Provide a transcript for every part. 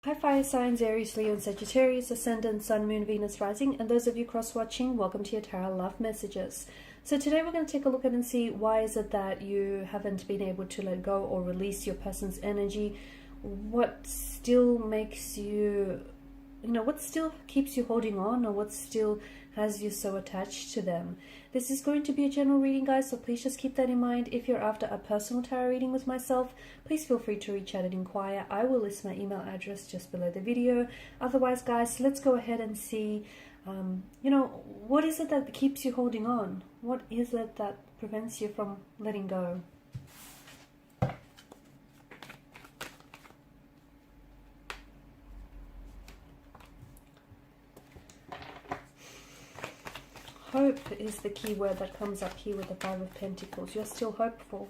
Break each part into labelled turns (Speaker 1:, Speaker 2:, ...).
Speaker 1: Hi fire signs, Aries, Leo and Sagittarius, Ascendant, Sun, Moon, Venus, Rising, and those of you cross-watching, welcome to your Tarot Love Messages. So today we're going to take a look at and see why is it that you haven't been able to let go or release your person's energy. What still makes you, what still keeps you holding on, or what still has you so attached to them. This is going to be a general reading, guys, so please just keep that in mind. If you're after a personal tarot reading with myself, please feel free to reach out and inquire. I will list my email address just below the video. Otherwise, guys, let's go ahead and see, what is it that keeps you holding on? What is it that prevents you from letting go? Hope is the key word that comes up here with the Five of Pentacles. You're still hopeful.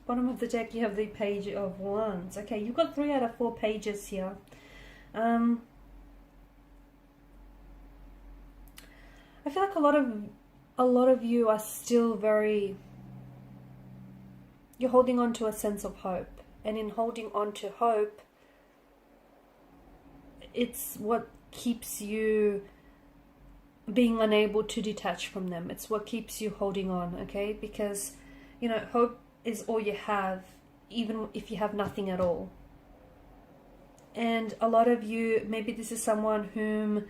Speaker 1: Bottom of the deck, you have the Page of Wands. Okay, you've got 3 out of 4 pages here. I feel like a lot of you are still you're holding on to a sense of hope. And in holding on to hope, it's what keeps you being unable to detach from them. It's what keeps you holding on, okay? Because, hope is all you have, even if you have nothing at all. And a lot of you, maybe this is someone whom,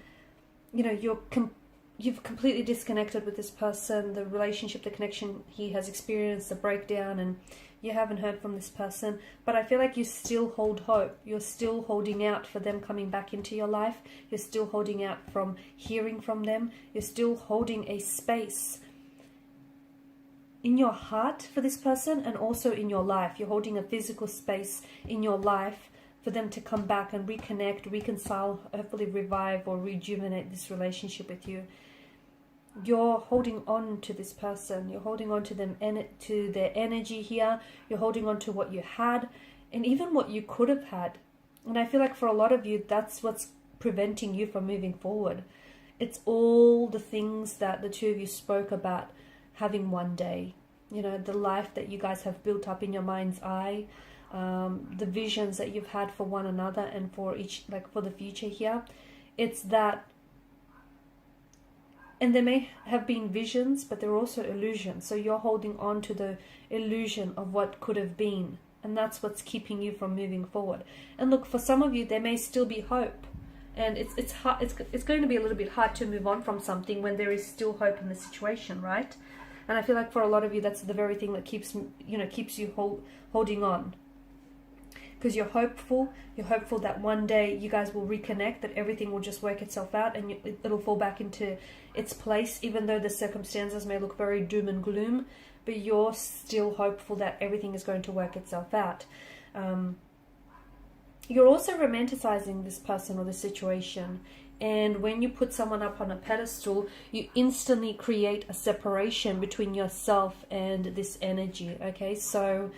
Speaker 1: you've completely disconnected with this person, the relationship, the connection, he has experienced a breakdown and you haven't heard from this person. But I feel like you still hold hope. You're still holding out for them coming back into your life. You're still holding out from hearing from them. You're still holding a space in your heart for this person and also in your life. You're holding a physical space in your life for them to come back and reconnect, reconcile, hopefully revive or rejuvenate this relationship with you. You're holding on to this person. You're holding on to them, to their energy here. You're holding on to what you had and even what you could have had. And I feel like for a lot of you, that's what's preventing you from moving forward. It's all the things that the two of you spoke about having one day, the life that you guys have built up in your mind's eye, the visions that you've had for one another and for each, for the future here. It's that, and there may have been visions, but there are also illusions. So you're holding on to the illusion of what could have been, and that's what's keeping you from moving forward. And look, for some of you, there may still be hope. And it's hard, it's going to be a little bit hard to move on from something when there is still hope in the situation, right? And I feel like for a lot of you, that's the very thing that keeps you holding on. Because you're hopeful that one day you guys will reconnect, that everything will just work itself out and it'll fall back into its place, even though the circumstances may look very doom and gloom, but you're still hopeful that everything is going to work itself out. You're also romanticizing this person or the situation. And when you put someone up on a pedestal, you instantly create a separation between yourself and this energy, okay? So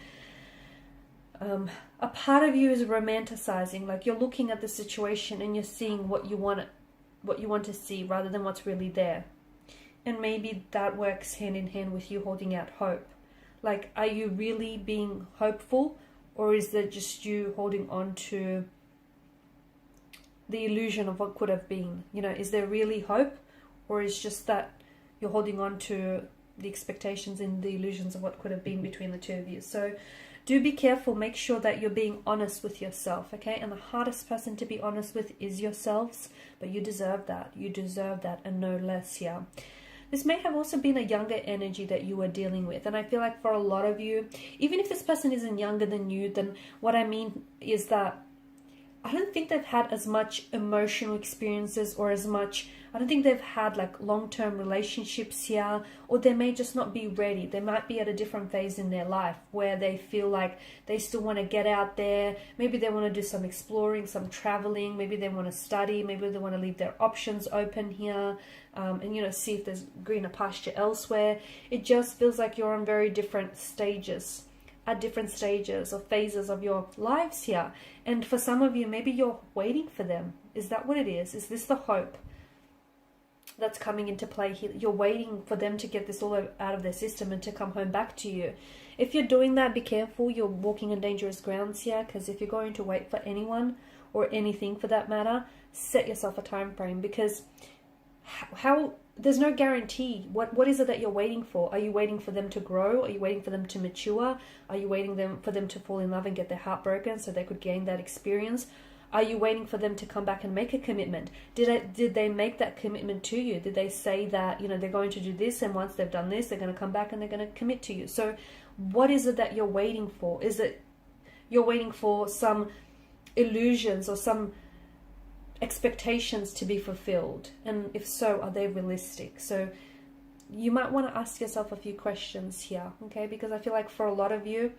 Speaker 1: a part of you is romanticizing, like you're looking at the situation and you're seeing what you want to see rather than what's really there. And maybe that works hand in hand with you holding out hope. Like, are you really being hopeful, or is that just you holding on to the illusion of what could have been? Is there really hope, or is just that you're holding on to the expectations and the illusions of what could have been between the two of you? So do be careful. Make sure that you're being honest with yourself, okay? And the hardest person to be honest with is yourselves, but you deserve that. You deserve that and no less here. This may have also been a younger energy that you were dealing with. And I feel like for a lot of you, even if this person isn't younger than you, then what I mean is that I don't think they've had as much emotional experiences or as much I don't think they've had like long-term relationships here, or they may just not be ready. They might be at a different phase in their life where they feel like they still want to get out there. Maybe they want to do some exploring, some traveling. Maybe they want to study. Maybe they want to leave their options open here, and see if there's greener pasture elsewhere. It just feels like you're on very different stages, at different stages or phases of your lives here. And for some of you, maybe you're waiting for them. Is that what it is? Is this the hope that's coming into play here? You're waiting for them to get this all out of their system and to come home back to you. If you're doing that, be careful. You're walking on dangerous grounds here, because if you're going to wait for anyone or anything for that matter, set yourself a time frame, because how there's no guarantee. What is it that you're waiting for? Are you waiting for them to grow? Are you waiting for them to mature? Are you waiting for them to fall in love and get their heart broken so they could gain that experience? Are you waiting for them to come back and make a commitment? Did they make that commitment to you? Did they say that, they're going to do this, and once they've done this, they're going to come back and they're going to commit to you? So what is it that you're waiting for? Is it you're waiting for some illusions or some expectations to be fulfilled? And if so, are they realistic? So you might want to ask yourself a few questions here, okay? Because I feel like for a lot of you,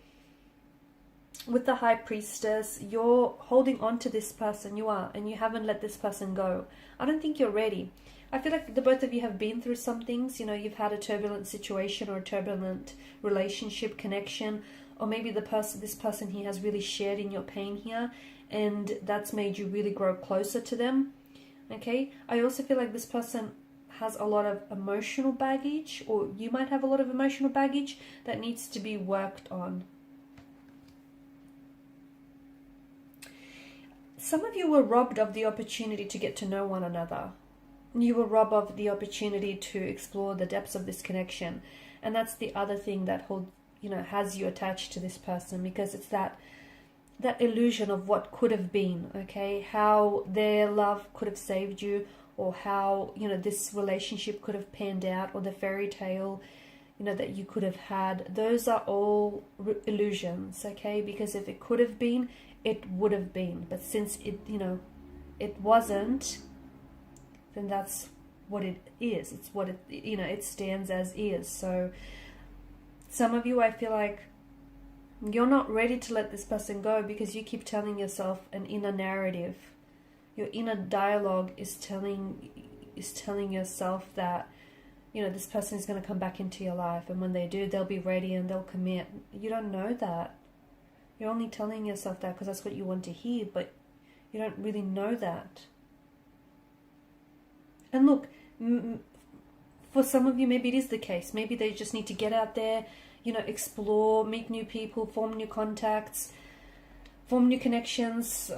Speaker 1: with the High Priestess, you're holding on to this person, you are, and you haven't let this person go. I don't think you're ready. I feel like the both of you have been through some things. You've had a turbulent situation or a turbulent relationship, connection, or maybe this person here has really shared in your pain here, and that's made you really grow closer to them, okay? I also feel like this person has a lot of emotional baggage, or you might have a lot of emotional baggage that needs to be worked on. Some of you were robbed of the opportunity to get to know one another. You were robbed of the opportunity to explore the depths of this connection. And that's the other thing that has you attached to this person, because it's that illusion of what could have been, okay? How their love could have saved you, or how, this relationship could have panned out, or the fairy tale, that you could have had. Those are all illusions, okay? Because if it could have been, it would have been. But since it wasn't, then that's what it is. It's what it stands as is. So some of you, I feel like you're not ready to let this person go, because you keep telling yourself an inner narrative. Your inner dialogue is telling yourself that this person is going to come back into your life, and when they do, they'll be ready and they'll commit. You don't know that. You're only telling yourself that because that's what you want to hear, but you don't really know that. And look, for some of you, maybe it is the case. Maybe they just need to get out there, explore, meet new people, form new contacts, form new connections,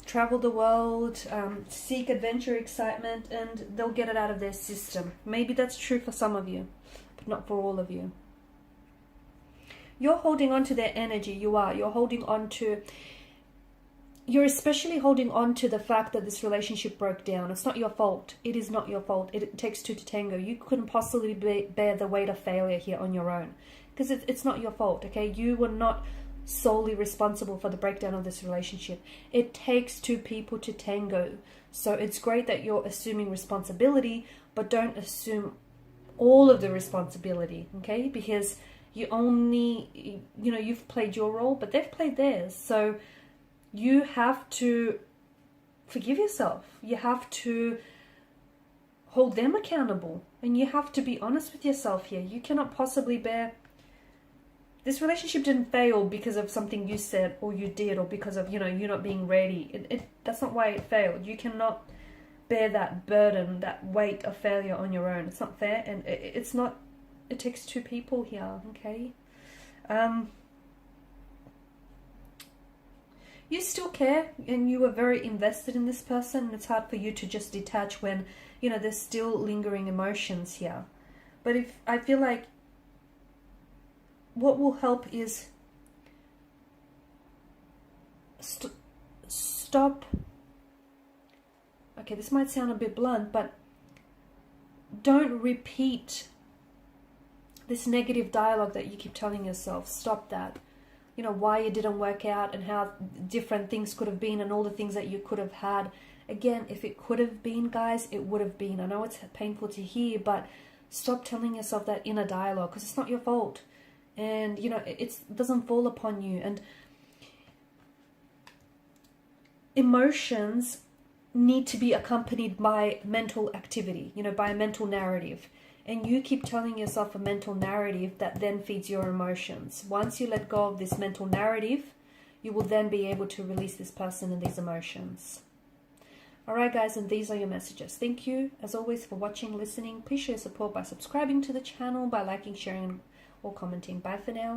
Speaker 1: travel the world, seek adventure, excitement, and they'll get it out of their system. Maybe that's true for some of you, but not for all of you. You're holding on to their energy. You're holding on to... You're especially holding on to the fact that this relationship broke down. It's not your fault. It is not your fault. It takes two to tango. You couldn't possibly bear the weight of failure here on your own, because it's not your fault, okay? You were not solely responsible for the breakdown of this relationship. It takes two people to tango. So it's great that you're assuming responsibility, but don't assume all of the responsibility, okay? Because you've played your role, but they've played theirs. So you have to forgive yourself. You have to hold them accountable, and you have to be honest with yourself here. You cannot possibly bear... This relationship didn't fail because of something you said or you did, or because of, you not being ready. That's not why it failed. You cannot bear that burden, that weight of failure on your own. It's not fair, and it's not... It takes two people here, okay? You still care, and you are very invested in this person, and it's hard for you to just detach when, there's still lingering emotions here. But I feel like what will help is stop... Okay, this might sound a bit blunt, but don't repeat this negative dialogue that you keep telling yourself. Stop that. Why it didn't work out, and how different things could have been, and all the things that you could have had, Again, if it could have been, guys, it would have been. I know it's painful to hear, but stop telling yourself that inner dialogue, because it's not your fault. And, you know, it doesn't fall upon you. And emotions need to be accompanied by mental activity, you know, by a mental narrative. And you keep telling yourself a mental narrative that then feeds your emotions. Once you let go of this mental narrative, you will then be able to release this person and these emotions. Alright guys, and these are your messages. Thank you, as always, for watching, listening. Please show your support by subscribing to the channel, by liking, sharing, or commenting. Bye for now.